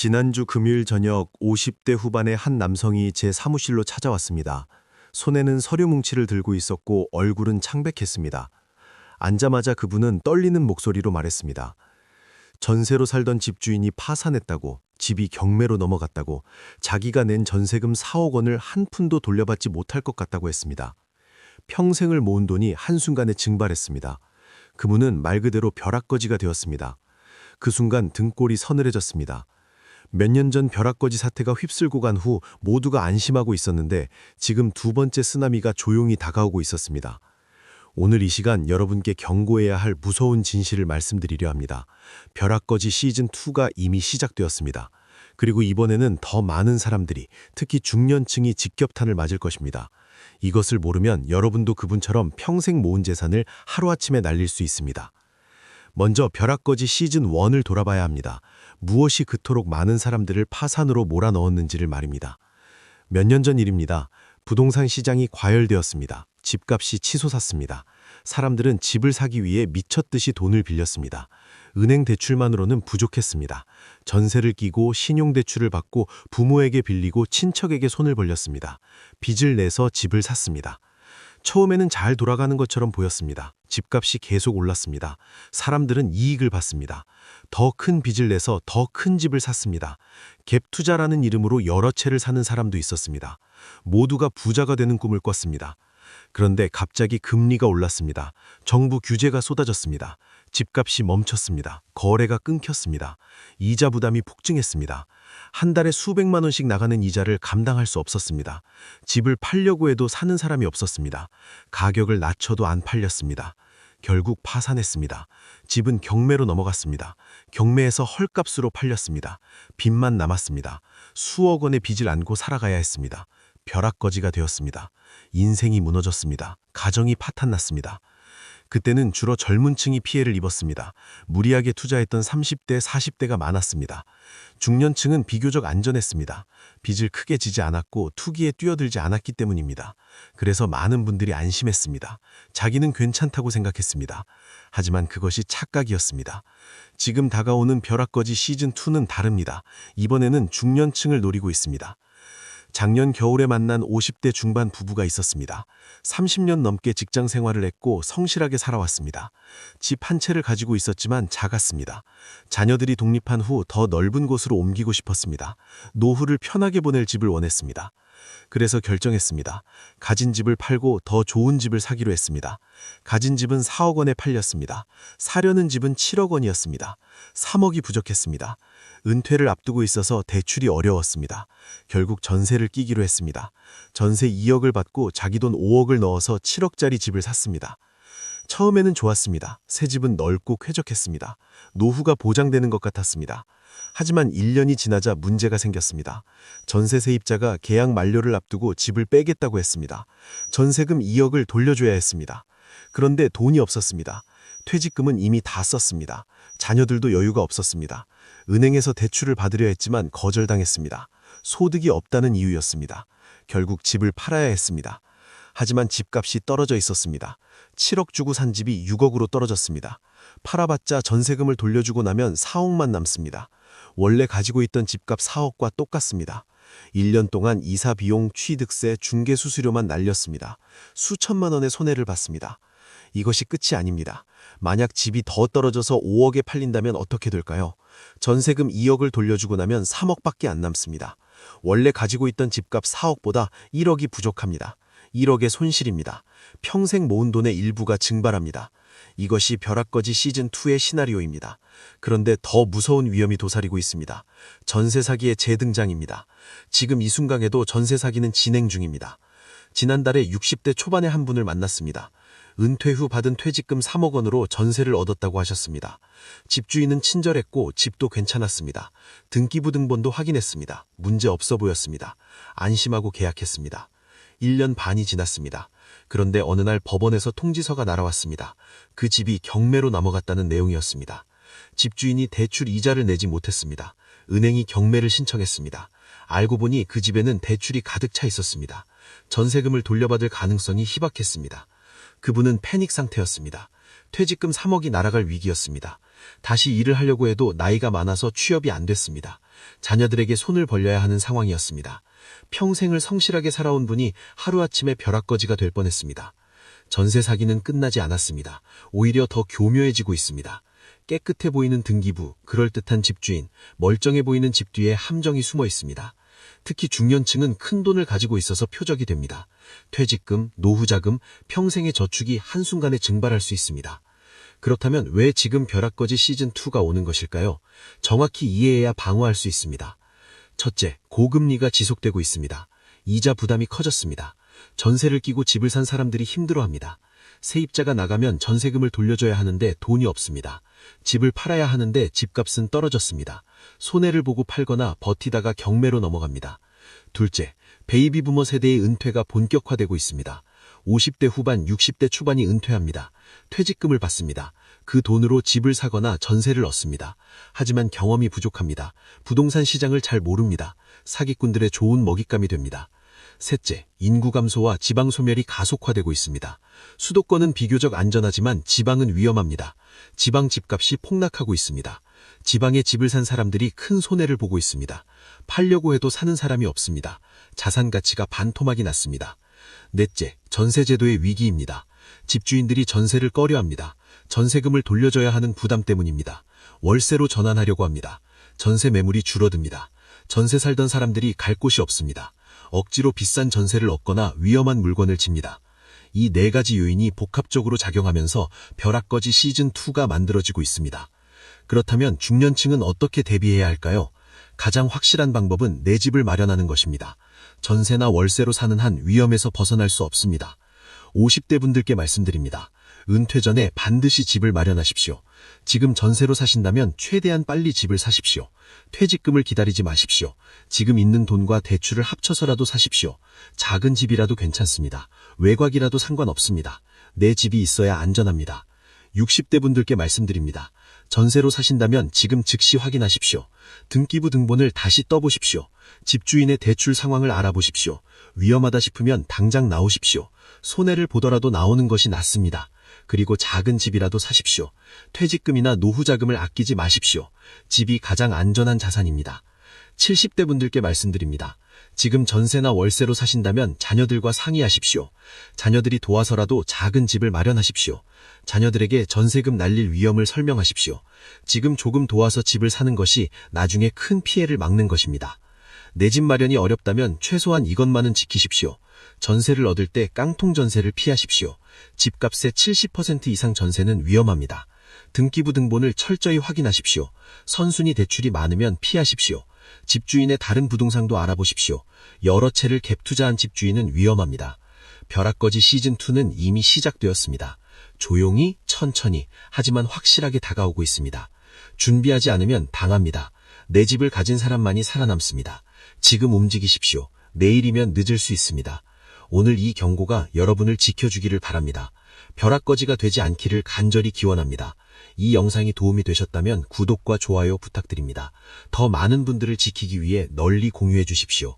지난주 금요일 저녁 50대 후반의 한 남성이 제 사무실로 찾아왔습니다. 손에는 서류 뭉치를 들고 있었고 얼굴은 창백했습니다. 앉자마자 그분은 떨리는 목소리로 말했습니다. 전세로 살던 집주인이 파산했다고, 집이 경매로 넘어갔다고, 자기가 낸 전세금 4억 원을 한 푼도 돌려받지 못할 것 같다고 했습니다. 평생을 모은 돈이 한순간에 증발했습니다. 그분은 말 그대로 벼락거지가 되었습니다. 그 순간 등골이 서늘해졌습니다. 몇 년 전 벼락거지 사태가 휩쓸고 간 후 모두가 안심하고 있었는데 지금 두 번째 쓰나미가 조용히 다가오고 있었습니다. 오늘 이 시간 여러분께 경고해야 할 무서운 진실을 말씀드리려 합니다. 벼락거지 시즌2가 이미 시작되었습니다. 그리고 이번에는 더 많은 사람들이, 특히 중년층이 직격탄을 맞을 것입니다. 이것을 모르면 여러분도 그분처럼 평생 모은 재산을 하루아침에 날릴 수 있습니다. 먼저 벼락거지 시즌1을 돌아봐야 합니다. 무엇이 그토록 많은 사람들을 파산으로 몰아넣었는지를 말입니다. 몇 년 전 일입니다. 부동산 시장이 과열되었습니다. 집값이 치솟았습니다. 사람들은 집을 사기 위해 미쳤듯이 돈을 빌렸습니다. 은행 대출만으로는 부족했습니다. 전세를 끼고 신용대출을 받고 부모에게 빌리고 친척에게 손을 벌렸습니다. 빚을 내서 집을 샀습니다. 처음에는 잘 돌아가는 것처럼 보였습니다. 집값이 계속 올랐습니다. 사람들은 이익을 봤습니다. 더 큰 빚을 내서 더 큰 집을 샀습니다. 갭 투자라는 이름으로 여러 채를 사는 사람도 있었습니다. 모두가 부자가 되는 꿈을 꿨습니다. 그런데 갑자기 금리가 올랐습니다. 정부 규제가 쏟아졌습니다. 집값이 멈췄습니다. 거래가 끊겼습니다. 이자 부담이 폭증했습니다. 한 달에 수백만 원씩 나가는 이자를 감당할 수 없었습니다. 집을 팔려고 해도 사는 사람이 없었습니다. 가격을 낮춰도 안 팔렸습니다. 결국 파산했습니다. 집은 경매로 넘어갔습니다. 경매에서 헐값으로 팔렸습니다. 빚만 남았습니다. 수억 원의 빚을 안고 살아가야 했습니다. 벼락거지가 되었습니다. 인생이 무너졌습니다. 가정이 파탄났습니다. 그때는 주로 젊은 층이 피해를 입었습니다. 무리하게 투자했던 30대, 40대가 많았습니다. 중년층은 비교적 안전했습니다. 빚을 크게 지지 않았고 투기에 뛰어들지 않았기 때문입니다. 그래서 많은 분들이 안심했습니다. 자기는 괜찮다고 생각했습니다. 하지만 그것이 착각이었습니다. 지금 다가오는 벼락거지 시즌2는 다릅니다. 이번에는 중년층을 노리고 있습니다. 작년 겨울에 만난 50대 중반 부부가 있었습니다. 30년 넘게 직장 생활을 했고 성실하게 살아왔습니다. 집 한 채를 가지고 있었지만 작았습니다. 자녀들이 독립한 후 더 넓은 곳으로 옮기고 싶었습니다. 노후를 편하게 보낼 집을 원했습니다. 그래서 결정했습니다. 가진 집을 팔고 더 좋은 집을 사기로 했습니다. 가진 집은 4억 원에 팔렸습니다. 사려는 집은 7억 원이었습니다. 3억이 부족했습니다. 은퇴를 앞두고 있어서 대출이 어려웠습니다. 결국 전세를 끼기로 했습니다. 전세 2억을 받고 자기 돈 5억을 넣어서 7억짜리 집을 샀습니다. 처음에는 좋았습니다. 새 집은 넓고 쾌적했습니다. 노후가 보장되는 것 같았습니다. 하지만 1년이 지나자 문제가 생겼습니다. 전세 세입자가 계약 만료를 앞두고 집을 빼겠다고 했습니다. 전세금 2억을 돌려줘야 했습니다. 그런데 돈이 없었습니다. 퇴직금은 이미 다 썼습니다. 자녀들도 여유가 없었습니다. 은행에서 대출을 받으려 했지만 거절당했습니다. 소득이 없다는 이유였습니다. 결국 집을 팔아야 했습니다. 하지만 집값이 떨어져 있었습니다. 7억 주고 산 집이 6억으로 떨어졌습니다. 팔아봤자 전세금을 돌려주고 나면 4억만 남습니다. 원래 가지고 있던 집값 4억과 똑같습니다. 1년 동안 이사 비용, 취득세, 중개 수수료만 날렸습니다. 수천만 원의 손해를 봤습니다. 이것이 끝이 아닙니다. 만약 집이 더 떨어져서 5억에 팔린다면 어떻게 될까요? 전세금 2억을 돌려주고 나면 3억밖에 안 남습니다. 원래 가지고 있던 집값 4억보다 1억이 부족합니다. 1억의 손실입니다. 평생 모은 돈의 일부가 증발합니다. 이것이 벼락거지 시즌2의 시나리오입니다. 그런데 더 무서운 위험이 도사리고 있습니다. 전세 사기의 재등장입니다. 지금 이 순간에도 전세 사기는 진행 중입니다. 지난달에 60대 초반의 한 분을 만났습니다. 은퇴 후 받은 퇴직금 3억 원으로 전세를 얻었다고 하셨습니다. 집주인은 친절했고 집도 괜찮았습니다. 등기부등본도 확인했습니다. 문제 없어 보였습니다. 안심하고 계약했습니다. 1년 반이 지났습니다. 그런데 어느 날 법원에서 통지서가 날아왔습니다. 그 집이 경매로 넘어갔다는 내용이었습니다. 집주인이 대출 이자를 내지 못했습니다. 은행이 경매를 신청했습니다. 알고 보니 그 집에는 대출이 가득 차 있었습니다. 전세금을 돌려받을 가능성이 희박했습니다. 그분은 패닉 상태였습니다. 퇴직금 3억이 날아갈 위기였습니다. 다시 일을 하려고 해도 나이가 많아서 취업이 안 됐습니다. 자녀들에게 손을 벌려야 하는 상황이었습니다. 평생을 성실하게 살아온 분이 하루아침에 벼락거지가 될 뻔했습니다. 전세 사기는 끝나지 않았습니다. 오히려 더 교묘해지고 있습니다. 깨끗해 보이는 등기부, 그럴듯한 집주인, 멀쩡해 보이는 집 뒤에 함정이 숨어 있습니다. 특히 중년층은 큰 돈을 가지고 있어서 표적이 됩니다. 퇴직금, 노후자금, 평생의 저축이 한순간에 증발할 수 있습니다. 그렇다면 왜 지금 벼락거지 시즌2가 오는 것일까요? 정확히 이해해야 방어할 수 있습니다. 첫째, 고금리가 지속되고 있습니다. 이자 부담이 커졌습니다. 전세를 끼고 집을 산 사람들이 힘들어합니다. 세입자가 나가면 전세금을 돌려줘야 하는데 돈이 없습니다. 집을 팔아야 하는데 집값은 떨어졌습니다. 손해를 보고 팔거나 버티다가 경매로 넘어갑니다. 둘째, 베이비 부머 세대의 은퇴가 본격화되고 있습니다. 50대 후반, 60대 초반이 은퇴합니다. 퇴직금을 받습니다. 그 돈으로 집을 사거나 전세를 얻습니다. 하지만 경험이 부족합니다. 부동산 시장을 잘 모릅니다. 사기꾼들의 좋은 먹잇감이 됩니다. 셋째, 인구 감소와 지방 소멸이 가속화되고 있습니다. 수도권은 비교적 안전하지만 지방은 위험합니다. 지방 집값이 폭락하고 있습니다. 지방에 집을 산 사람들이 큰 손해를 보고 있습니다. 팔려고 해도 사는 사람이 없습니다. 자산 가치가 반토막이 났습니다. 넷째, 전세제도의 위기입니다. 집주인들이 전세를 꺼려합니다. 전세금을 돌려줘야 하는 부담 때문입니다. 월세로 전환하려고 합니다. 전세 매물이 줄어듭니다. 전세 살던 사람들이 갈 곳이 없습니다. 억지로 비싼 전세를 얻거나 위험한 물건을 집니다. 이 네 가지 요인이 복합적으로 작용하면서 벼락거지 시즌2가 만들어지고 있습니다. 그렇다면 중년층은 어떻게 대비해야 할까요? 가장 확실한 방법은 내 집을 마련하는 것입니다. 전세나 월세로 사는 한 위험에서 벗어날 수 없습니다. 50대 분들께 말씀드립니다. 은퇴 전에 반드시 집을 마련하십시오. 지금 전세로 사신다면 최대한 빨리 집을 사십시오. 퇴직금을 기다리지 마십시오. 지금 있는 돈과 대출을 합쳐서라도 사십시오. 작은 집이라도 괜찮습니다. 외곽이라도 상관없습니다. 내 집이 있어야 안전합니다. 60대 분들께 말씀드립니다. 전세로 사신다면 지금 즉시 확인하십시오. 등기부 등본을 다시 떠보십시오. 집주인의 대출 상황을 알아보십시오. 위험하다 싶으면 당장 나오십시오. 손해를 보더라도 나오는 것이 낫습니다. 그리고 작은 집이라도 사십시오. 퇴직금이나 노후자금을 아끼지 마십시오. 집이 가장 안전한 자산입니다. 70대 분들께 말씀드립니다. 지금 전세나 월세로 사신다면 자녀들과 상의하십시오. 자녀들이 도와서라도 작은 집을 마련하십시오. 자녀들에게 전세금 날릴 위험을 설명하십시오. 지금 조금 도와서 집을 사는 것이 나중에 큰 피해를 막는 것입니다. 내 집 마련이 어렵다면 최소한 이것만은 지키십시오. 전세를 얻을 때 깡통 전세를 피하십시오. 집값의 70% 이상 전세는 위험합니다. 등기부 등본을 철저히 확인하십시오. 선순위 대출이 많으면 피하십시오. 집주인의 다른 부동산도 알아보십시오. 여러 채를 갭 투자한 집주인은 위험합니다. 벼락거지 시즌2는 이미 시작되었습니다. 조용히, 천천히, 하지만 확실하게 다가오고 있습니다. 준비하지 않으면 당합니다. 내 집을 가진 사람만이 살아남습니다. 지금 움직이십시오. 내일이면 늦을 수 있습니다. 오늘 이 경고가 여러분을 지켜주기를 바랍니다. 벼락거지가 되지 않기를 간절히 기원합니다. 이 영상이 도움이 되셨다면 구독과 좋아요 부탁드립니다. 더 많은 분들을 지키기 위해 널리 공유해 주십시오.